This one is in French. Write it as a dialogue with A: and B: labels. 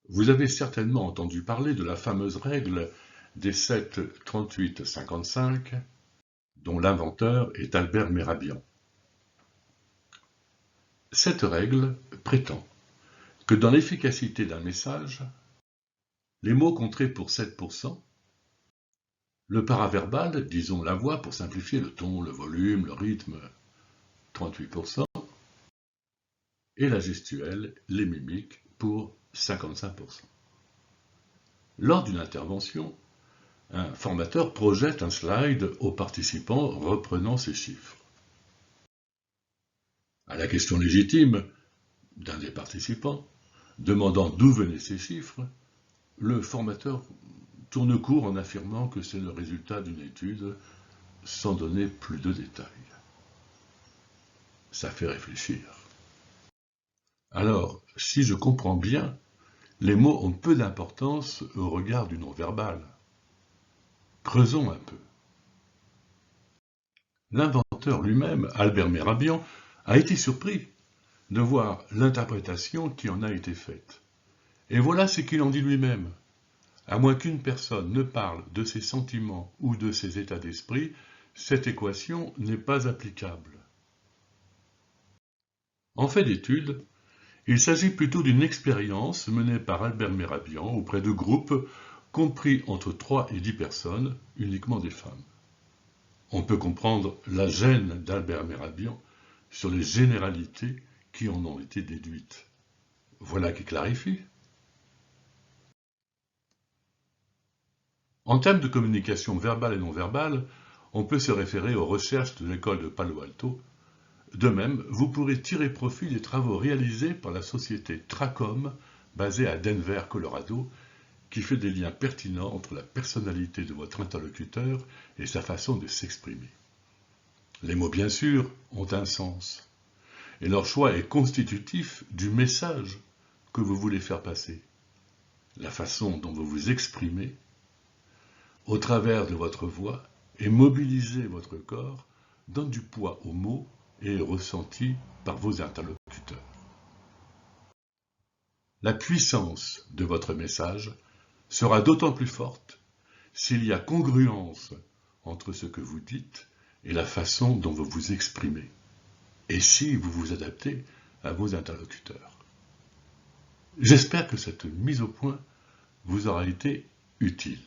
A: Vous avez certainement entendu parler de la fameuse règle des 7, 38, 55, dont l'inventeur est Albert Mehrabian. Cette règle prétend que dans l'efficacité d'un message, les mots compteraient pour 7%, le paraverbal, disons la voix pour simplifier le ton, le volume, le rythme, 38%, et la gestuelle, les mimiques, pour 55%. Lors d'une intervention, un formateur projette un slide aux participants reprenant ces chiffres. À la question légitime d'un des participants, demandant d'où venaient ces chiffres, le formateur tourne court en affirmant que c'est le résultat d'une étude sans donner plus de détails. Ça fait réfléchir. Alors, si je comprends bien, les mots ont peu d'importance au regard du non-verbal. Creusons un peu. L'inventeur lui-même, Albert Mehrabian, a été surpris de voir l'interprétation qui en a été faite. Et voilà ce qu'il en dit lui-même. À moins qu'une personne ne parle de ses sentiments ou de ses états d'esprit, cette équation n'est pas applicable. En fait d'études, il s'agit plutôt d'une expérience menée par Albert Mehrabian auprès de groupes compris entre 3 et 10 personnes, uniquement des femmes. On peut comprendre la gêne d'Albert Mehrabian sur les généralités qui en ont été déduites. Voilà qui clarifie. En termes de communication verbale et non verbale, on peut se référer aux recherches de l'école de Palo Alto. De même, vous pourrez tirer profit des travaux réalisés par la société Tracom, basée à Denver, Colorado, qui fait des liens pertinents entre la personnalité de votre interlocuteur et sa façon de s'exprimer. Les mots, bien sûr, ont un sens, et leur choix est constitutif du message que vous voulez faire passer. La façon dont vous vous exprimez, au travers de votre voix, et mobiliser votre corps, donne du poids aux mots et est ressenti par vos interlocuteurs. La puissance de votre message sera d'autant plus forte s'il y a congruence entre ce que vous dites et la façon dont vous vous exprimez, et si vous vous adaptez à vos interlocuteurs. J'espère que cette mise au point vous aura été utile.